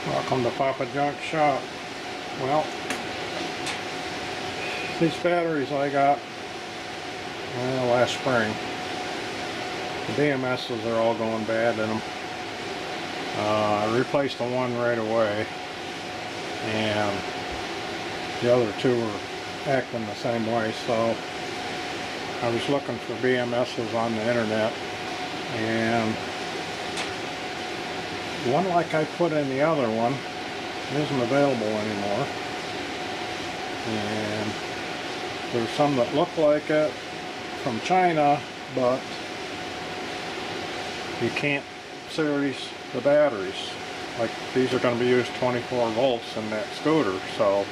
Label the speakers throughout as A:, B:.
A: Welcome to Papa Junk Shop. Well, these batteries I got last spring, the BMSs are all going bad in them. I replaced the one right away, and the other two were acting the same way, so I was looking for BMSs on the internet, and one like I put in the other one isn't available anymore. And there's some that look like it from China, but you can't series the batteries. Like, these are going to be used 24 volts in that scooter, so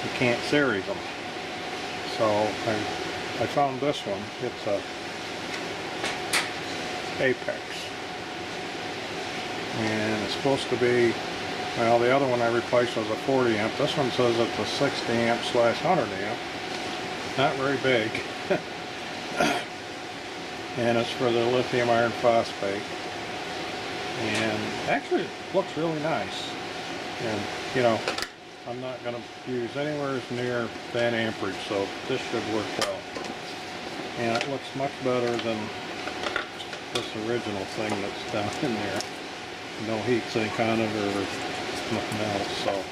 A: you can't series them. So I found this one. It's a Apex, and it's supposed to be, well, the other one I replaced was a 40 amp. This one says it's a 60 amp / 100 amp. Not very big. And it's for the lithium iron phosphate. And actually it looks really nice. And, you know, I'm not going to use anywhere near that amperage, so this should work well. And it looks much better than this original thing that's down in there. No heat sink on it or nothing else. So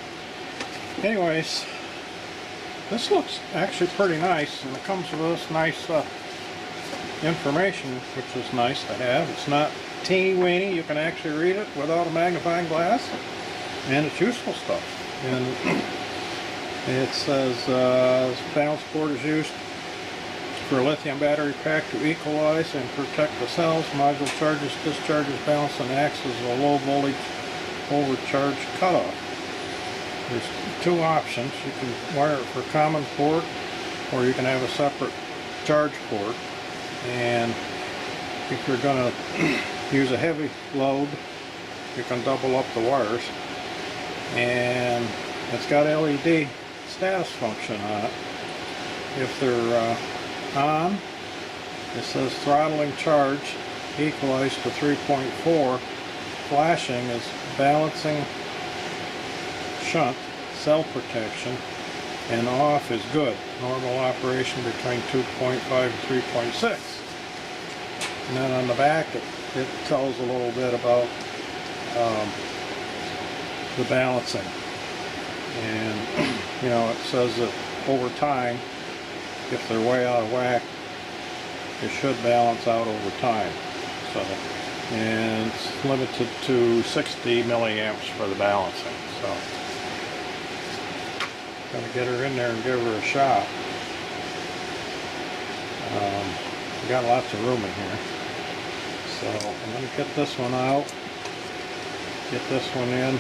A: anyways, this looks actually pretty nice, and it comes with this nice information, which is nice to have. It's not teeny weeny. You can actually read it without a magnifying glass, and it's useful stuff. And it says this balance board is used for a lithium battery pack to equalize and protect the cells. Module charges, discharges, balance, and acts as a low voltage overcharge cutoff. There's two options. You can wire it for common port, or you can have a separate charge port. And if you're going to use a heavy load, you can double up the wires. And it's got LED status function on it. If they're on, it says throttling charge equalized to 3.4. Flashing is balancing shunt cell protection, and off is good. Normal operation between 2.5 and 3.6. And then on the back it tells a little bit about the balancing. And you know, it says that over time, if they're way out of whack, it should balance out over time. So, and it's limited to 60 milliamps for the balancing. So, gotta get her in there and give her a shot. We got lots of room in here. So I'm gonna get this one out, get this one in.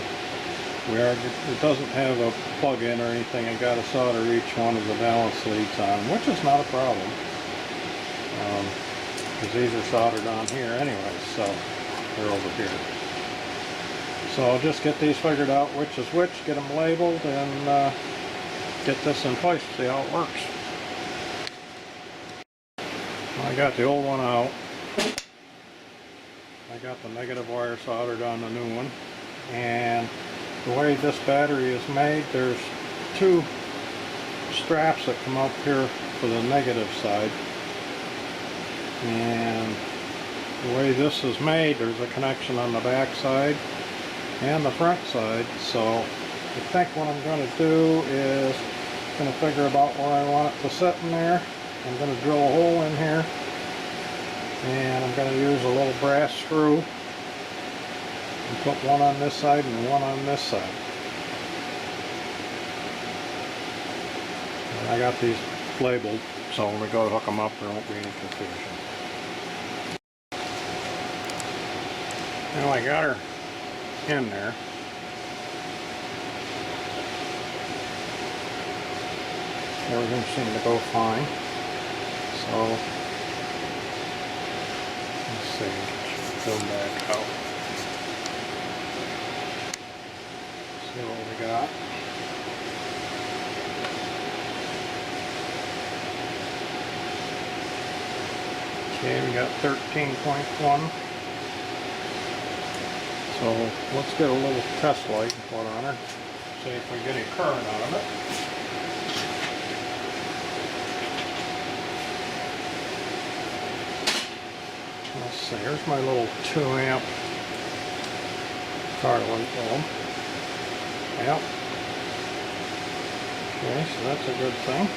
A: It doesn't have a plug-in or anything. I got to solder each one of the balance leads on, which is not a problem, because these are soldered on here anyway, so they're over here. So I'll just get these figured out, which is which, get them labeled, and get this in place, see how it works. I got the old one out. I got the negative wire soldered on the new one, and the way this battery is made, there's two straps that come up here for the negative side, and the way this is made, there's a connection on the back side and the front side. So I think what I'm going to do is going to figure about where I want it to sit in there. I'm going to drill a hole in here, and I'm going to use a little brass screw and put one on this side and one on this side. And I got these labeled, so when we go to hook them up, there won't be any confusion. Now I got her in there. Everything seemed to go fine. So let's see, go back out. See what we got. Okay, we got 13.1 So let's get a little test light and put on her. See if we get any current out of it. Let's see, here's my little 2 amp car light bulb. Yep. Okay, so that's a good thing.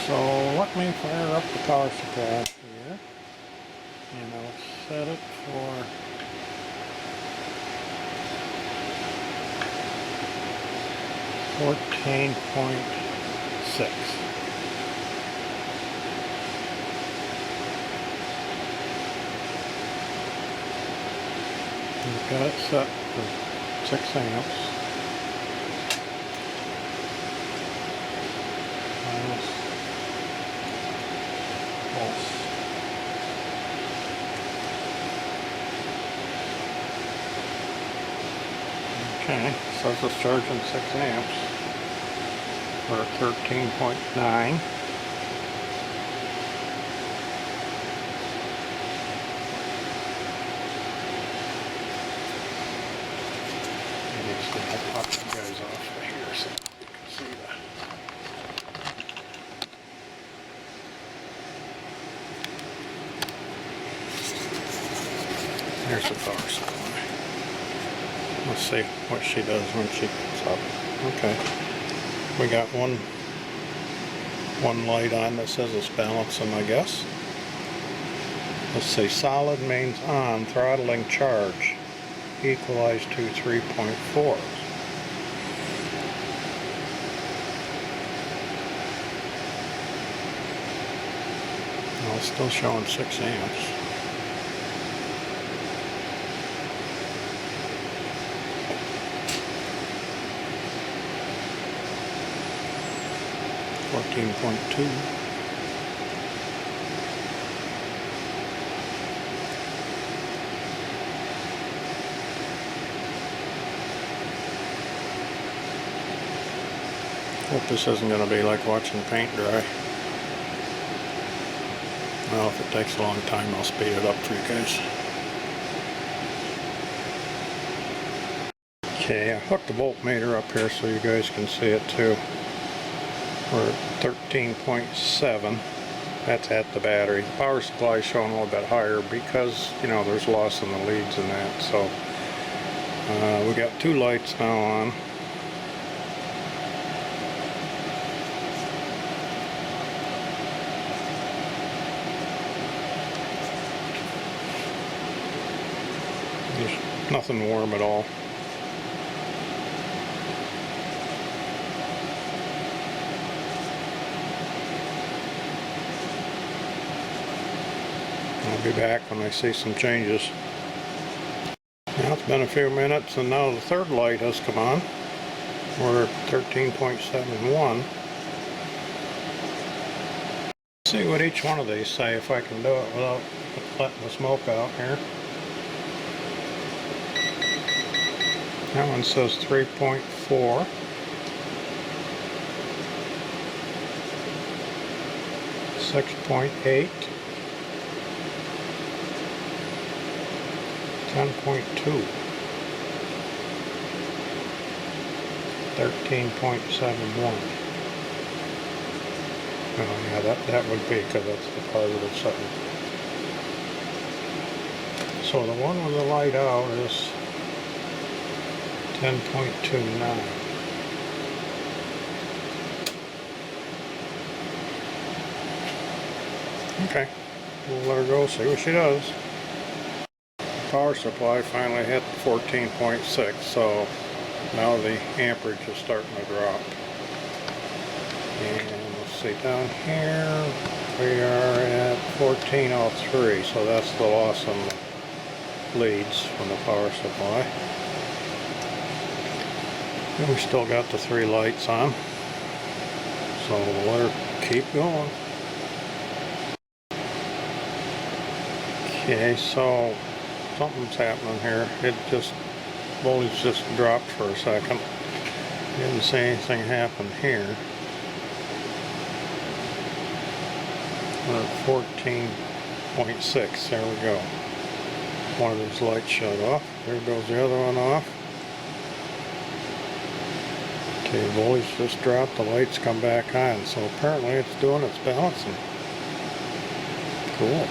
A: So let me fire up the power supply here, and I'll set it for 14.6. We've got it set for 6 amps. Pulse. Okay, so it's charging 6 amps or 13.9. I'll pop you guys off of here so you can see that. Here's the power supply. Let's see what she does when she comes up. Okay. We got one light on that says it's balancing, I guess. Let's see, solid means on, throttling charge. Equalized to 3.4. Well, it's still showing 6 amps. .2. Hope this isn't going to be like watching paint dry. Well, if it takes a long time, I'll speed it up for you guys. Okay, I hooked the voltmeter up here so you guys can see it too. We're at 13.7. That's at the battery. The power supply is showing a little bit higher because, you know, there's loss in the leads and that. So we got 2 lights now on. There's nothing warm at all. I'll be back when I see some changes. Now it's been a few minutes and now the 3rd light has come on. We're at 13.71. See what each one of these say, if I can do it without letting the smoke out here. That one says 3.4. 6.8. 10.2. 13.71. Oh yeah, that would be because that's the positive setting. So the one with the light out is 10.29. Okay, we'll let her go, see what she does. Power supply finally hit 14.6, so now the amperage is starting to drop. And let's see, down here we are at 1403, so that's the loss on the leads from the power supply. And we still got the 3 lights on, so we'll let her keep going. Okay, so something's happening here. It just, voltage just dropped for a second. Didn't see anything happen here. We're at 14.6, there we go. one of these lights shut off. There goes the other one off. Okay, voltage just dropped, the lights come back on, so apparently it's doing its balancing. Cool.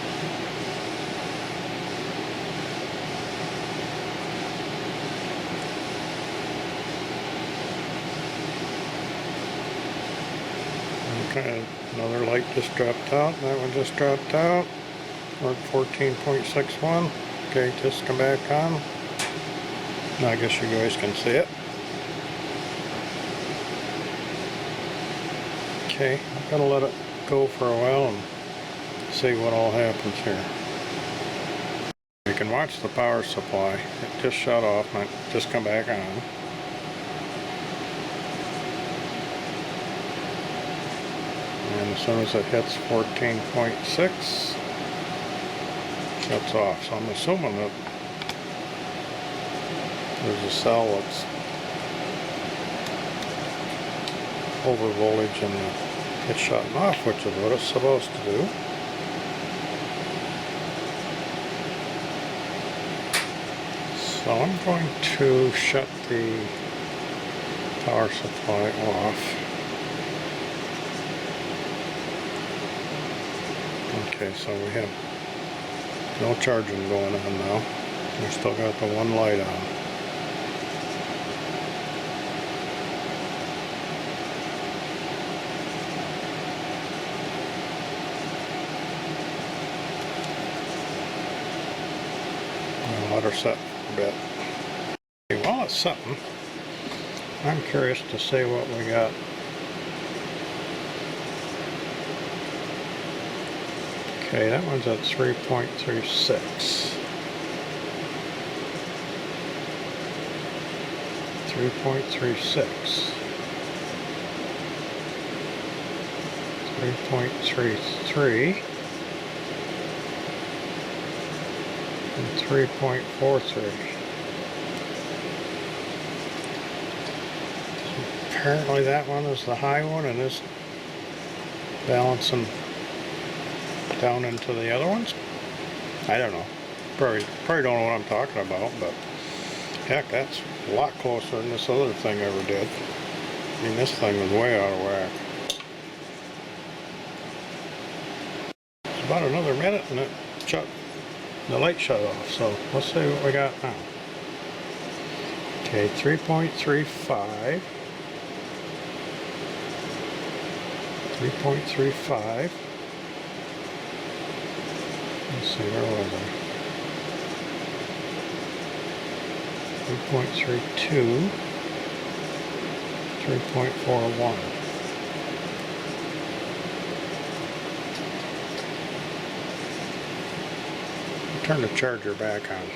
A: Okay, another light just dropped out, that one just dropped out. We're at 14.61. Okay, just come back on. Now I guess you guys can see it. Okay, I'm gonna let it go for a while and see what all happens here. You can watch the power supply. It just shut off and it just come back on. And as soon as it hits 14.6, shuts off. So I'm assuming that there's a cell that's over voltage and it's shutting off, which is what it's supposed to do. So I'm going to shut the power supply off. Okay, so we have no charging going on now. We still got the one light on. I'll let her set for a bit. Okay, while it's setting, I'm curious to see what we got. Okay, that one's at 3.36. 3.36. 3.33. And 3.43. Apparently that one is the high one and is balancing down into the other ones. I don't know. Probably don't know what I'm talking about, but heck, that's a lot closer than this other thing ever did. I mean, this thing was way out of whack. It's about another minute and the light shut off, so let's see what we got now. Okay, 3.35. 3.35. Let's see, where was I? 3.32. 3.41. Turn the charger back on.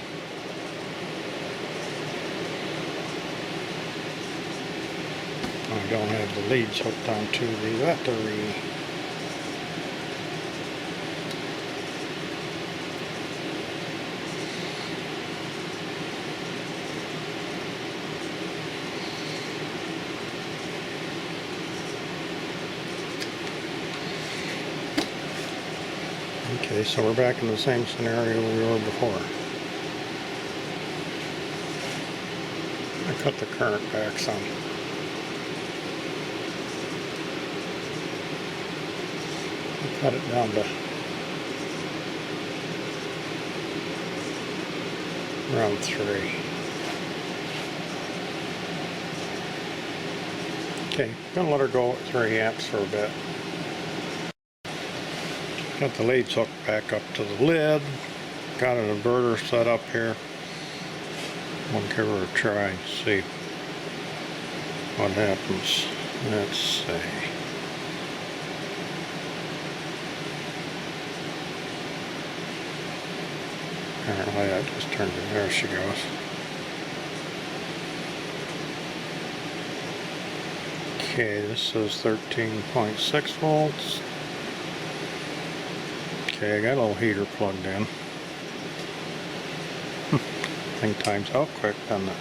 A: I don't have the leads hooked onto the battery. Okay, so we're back in the same scenario we were before. I cut the current back some. I cut it down to around 3. Okay, gonna let her go at 3 amps for a bit. Got the leads hooked back up to the lid. Got an inverter set up here. I'm gonna give her a try and see what happens. Let's see. Apparently I just turned it. There she goes. Okay, this is 13.6 volts. Okay, I got a little heater plugged in. Thing times out quick, doesn't it?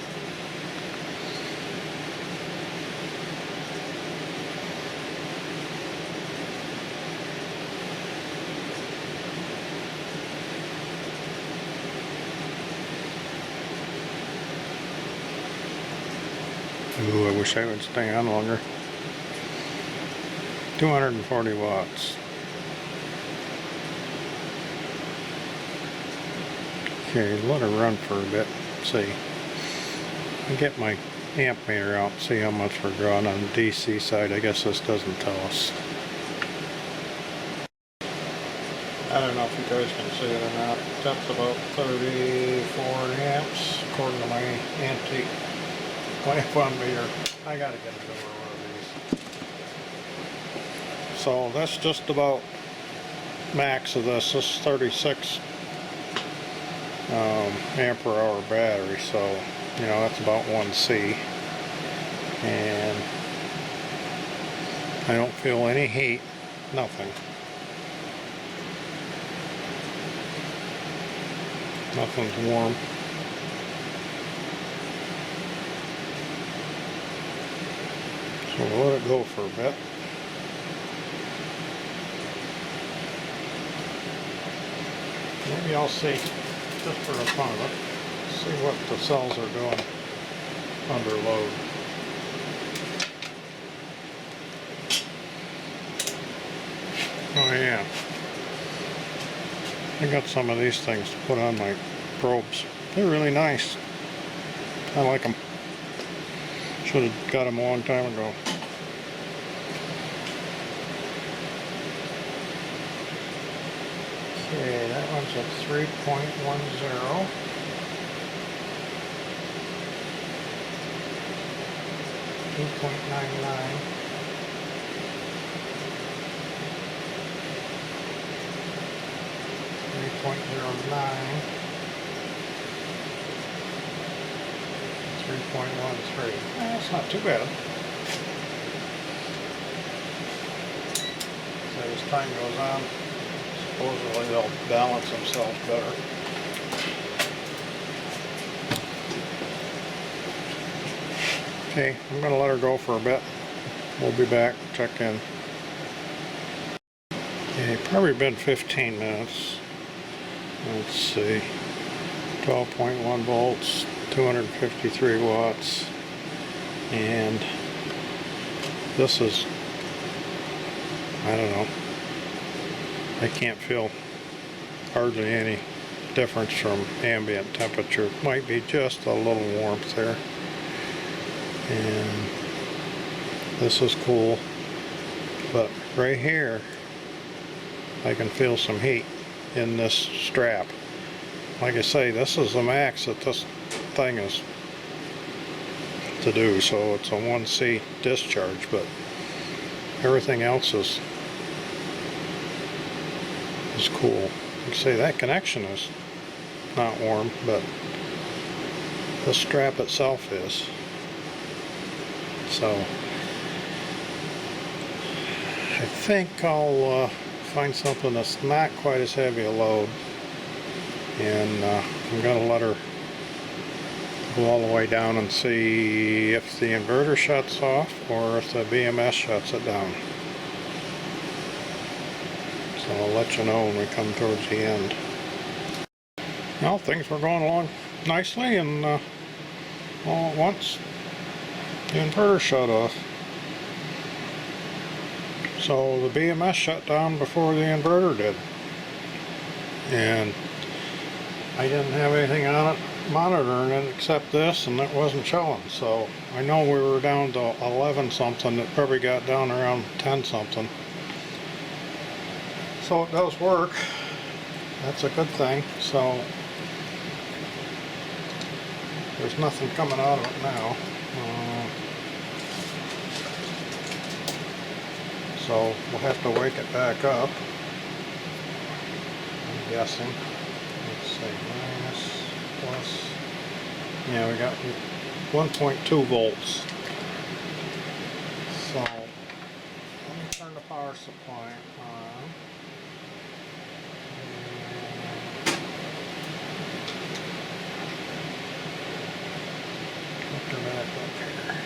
A: Ooh, I wish I would stay on longer. 240 watts. Okay, let her run for a bit. See. I get my amp meter out and see how much we're drawing on the DC side. I guess this doesn't tell us. I don't know if you guys can see it or not. That's about 34 amps according to my antique lamp on meter. I gotta get it over one of these. So that's just about max of this. This is 36 ampere hour battery, so you know that's about 1C, and I don't feel any heat, nothing. Nothing's warm. So we'll let it go for a bit. Maybe I'll see, just for the fun of it, see what the cells are doing under load. Oh yeah. I got some of these things to put on my probes. They're really nice. I like them. Should have got them a long time ago. Okay, that one's at 3.10. 2.99. 3.09. 3.13. That's not too bad. So as time goes on, supposedly they'll balance themselves better. Okay, I'm going to let her go for a bit. We'll be back, check in. Okay, probably been 15 minutes. Let's see. 12.1 volts, 253 watts. And this is, I don't know. I can't feel hardly any difference from ambient temperature. Might be just a little warmth there. And this is cool. But right here, I can feel some heat in this strap. Like I say, this is the max that this thing is to do. So it's a 1C discharge, but everything else is cool. Like I say, that connection is not warm, but the strap itself is. So I think I'll find something that's not quite as heavy a load, and I'm going to let her go all the way down and see if the inverter shuts off or if the BMS shuts it down. So I'll let you know when we come towards the end. Well, things were going along nicely, and all at once the inverter shut off. So the BMS shut down before the inverter did. And I didn't have anything on it monitoring it except this, and it wasn't showing. So I know we were down to 11 something. It probably got down around 10 something. So it does work. That's a good thing. So there's nothing coming out of it now. So we'll have to wake it back up, I'm guessing. Let's see, minus, plus. Yeah, we got 1.2 volts. So let me turn the power supply on. Hook her back up here.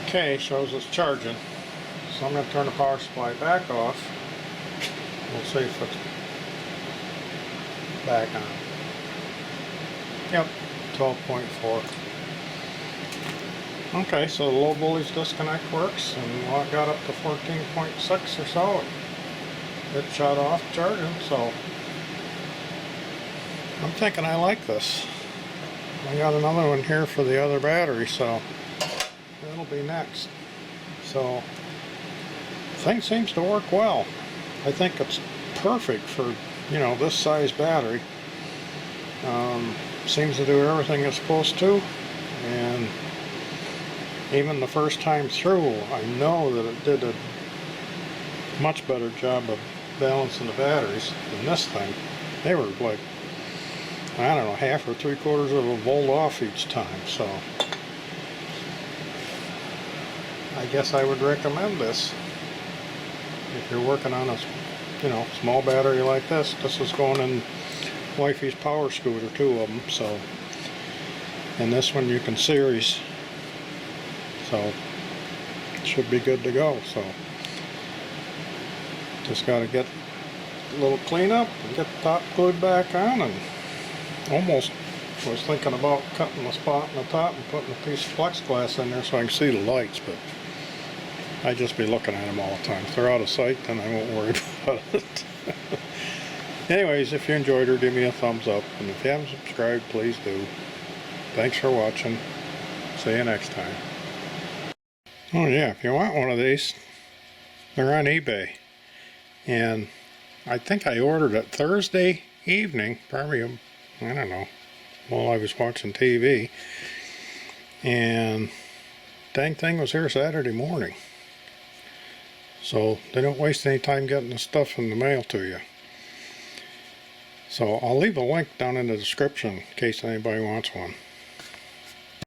A: Okay, shows it's charging. So So I'm going to turn the power supply back off. We'll see if it's back on. Yep, 12.4. Okay, so the low voltage disconnect works, and well, it got up to 14.6 or so. It shut off charging, so I'm thinking I like this. I got another one here for the other battery, so that'll be next. So thing seems to work well. I think it's perfect for, you know, this size battery. Seems to do everything it's supposed to, and even the first time through, I know that it did a much better job of balancing the batteries than this thing. They were like, I don't know, half or 3/4 of a volt off each time, so I guess I would recommend this if you're working on a, you know, small battery like this. This is going in Wifey's power scooter, 2 of them, so, and this one you can series, so it should be good to go. So just got to get a little cleanup and get the top glued back on, and almost was thinking about cutting the spot in the top and putting a piece of plexiglass in there so I can see the lights, but I just be looking at them all the time. If they're out of sight, then I won't worry about it. Anyways, if you enjoyed her, give me a thumbs up, and if you haven't subscribed, please do. Thanks for watching. See you next time. Oh yeah, if you want one of these, they're on eBay, and I think I ordered it Thursday evening, probably, I don't know, while I was watching TV, and dang thing was here Saturday morning. So they don't waste any time getting the stuff in the mail to you. So I'll leave a link down in the description in case anybody wants one.